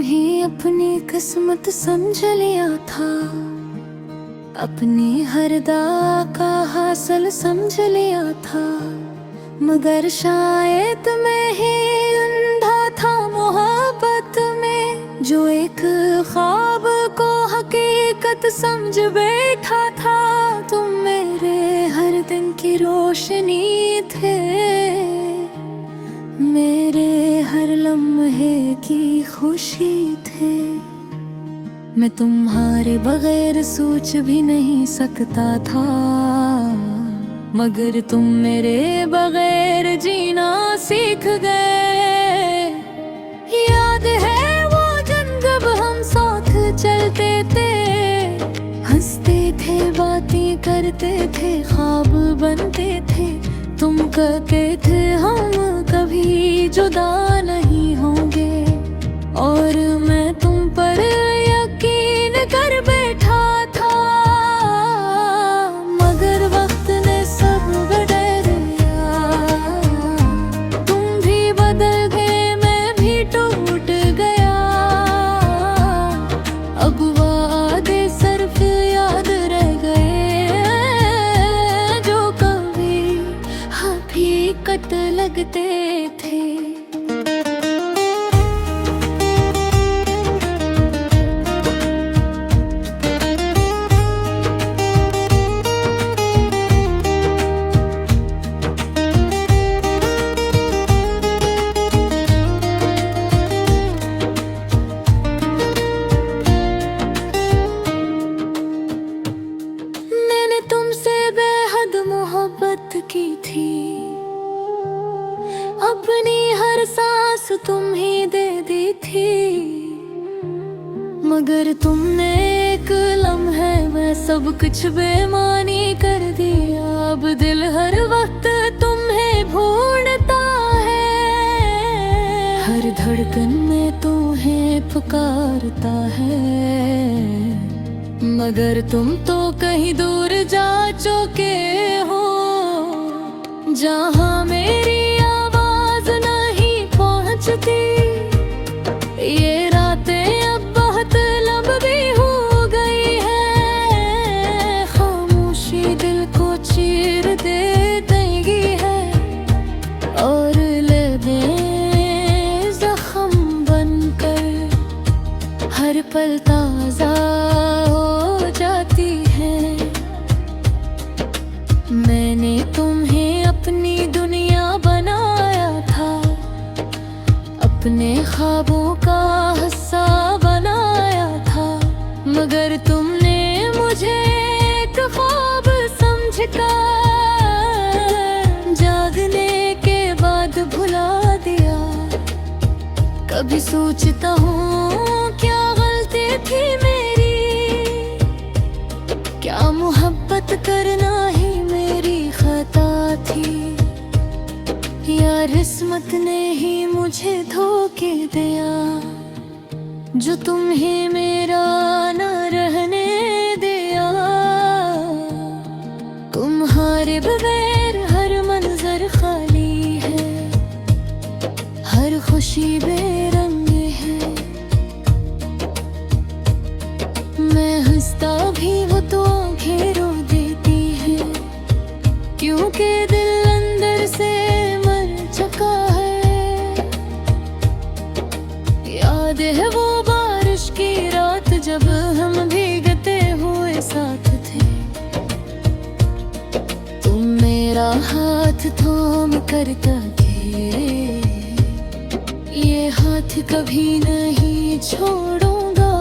ही अपनी किस्मत समझ लिया था, अपनी हर दाग का हासिल समझ लिया था। मगर शायद मैं ही अंधा था मोहब्बत में, जो एक ख्वाब को हकीकत समझ बैठा था। तुम मेरे हर दिन की रोशनी थे, मेरे हर लम्हे की खुशी थे। मैं तुम्हारे बगैर सोच भी नहीं सकता था, मगर तुम मेरे बगैर जीना सीख गए। याद है वो दिन जब हम साथ चलते थे, हंसते थे, बातें करते थे, ख्वाब बनते थे। तुम कहते थे हम कभी जुदा नहीं होंगे, और मैं तुम पर यकीन कर बैठा था। मगर वक्त ने सब बदल दिया, तुम भी बदल गए, मैं भी टूट गया। अब वादे सिर्फ याद रह गए, जो कभी हकीकत लगते थे। तुमसे बेहद मोहब्बत की थी, अपनी हर सांस तुम ही दे दी थी। मगर तुमने एक लम्हे में सब कुछ बेमानी कर दिया। अब दिल हर वक्त तुम्हें ढूंढता है, हर धड़कन में तुम्हें पुकारता है। मगर तुम तो कहीं दूर जा चुके हो, जहां मेरी आवाज नहीं पहुंचती। ये रातें अब बहुत लंबी हो गई है, खामोशी दिल को चीर दे देगी है, और लें जख्म बनकर हर पल ताजा मैंने तुम्हें अपनी दुनिया बनाया था, अपने ख्वाबों का हिस्सा बनाया था। मगर तुमने मुझे एक ख्वाब समझकर जागने के बाद भुला दिया। कभी सोचता हूँ क्या गलती थी मेरी, क्या मोहब्बत करना ही मेरी खता थी, या किस्मत ने ही मुझे धोखे दिया, जो तुम्हें मेरा न रहने दिया। तुम्हारे बगैर हर मंजर खाली है, हर खुशी बेरंग है। मैं हंसता भी वो तो आंखें रो देती है, क्योंकि दिल अंदर से मर चुका है। याद है वो बारिश की रात जब हम भीगते हुए साथ थे, तुम मेरा हाथ थाम कर कहे ये हाथ कभी नहीं छोड़ूंगा।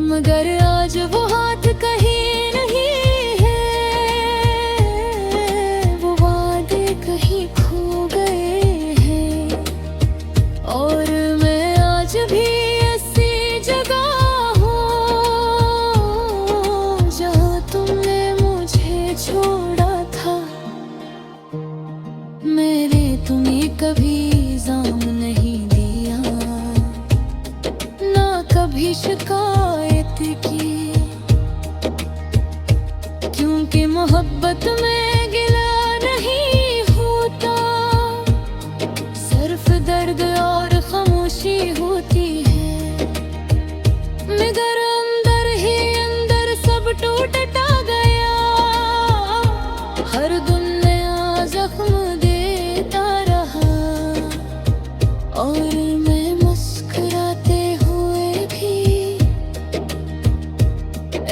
मगर आज वो हाथ कहीं नहीं है, वो वादे कहीं खो गए हैं। और मैं आज भी ऐसी जगह हूँ जहाँ तुमने मुझे छोड़ा था। मेरे तुम्हें कभी इल्ज़ाम नहीं दिया, ना कभी शिकायत की, क्योंकि मोहब्बत में गिला नहीं होता, सिर्फ दर्द और खामोशी होती है, मगर अंदर ही अंदर सब टूटता गया। हर दिन नया जख्म देता रहा, और मैं मुस्कुराते हुए भी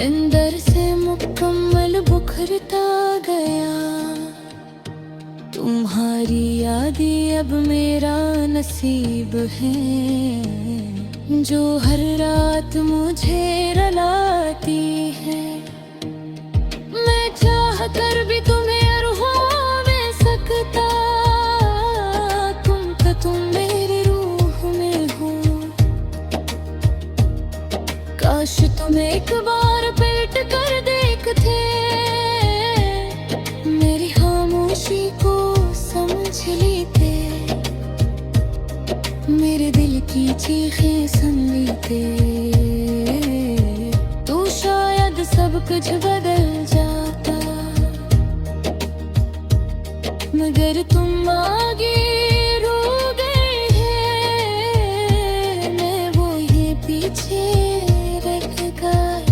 अंदर से मुकम्मल बिखरता गया। तुम्हारी यादें अब मेरा नसीब है, जो हर रात मुझे रुलाती है। मैं चाह कर भी तुम्हें अरहों में सकता, तुम मेरी रूह में हो। काश तुम एक बार पलट कर देखते, मेरी खामोशी को समझ लेते, मेरे दिल की चीखें सुन लेते, तो शायद सब कुछ बदल जाता। मगर तुम आगे रो गए हैं, मैं वो ये पीछे रह गई।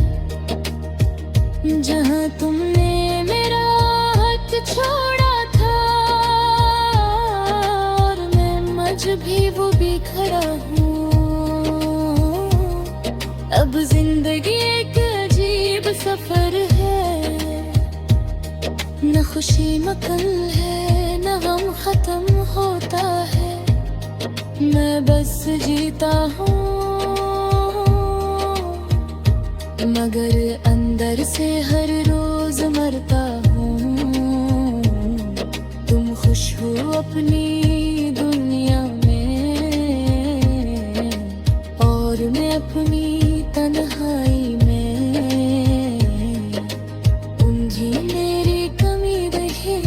जहाँ तुमने मेरा हाथ छोड़ा था, और मैं आज भी वो बिखरा हूँ। अब जिंदगी एक अजीब सफर है, न खुशी मकल है, न गम खत्म होता है। मैं बस जीता हूँ, मगर अंदर से हर रोज मरता हूँ। तुम खुश हो अपनी दुनिया में, और मैं अपनी तन्हाई में। उन्हीं मेरी कमी रही,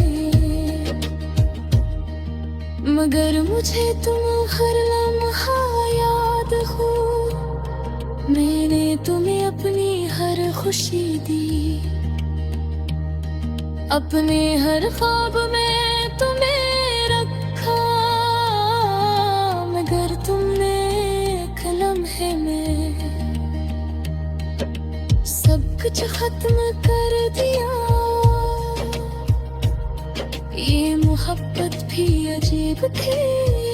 मगर मुझे तुम हर लम्हा याद हो। मैंने तुम्हें अपनी हर खुशी दी, अपने हर ख्वाब में तुम्हें रखा, मगर तुमने एक लम्हे में सब कुछ खत्म कर दिया। ये मोहब्बत भी अजीब थी।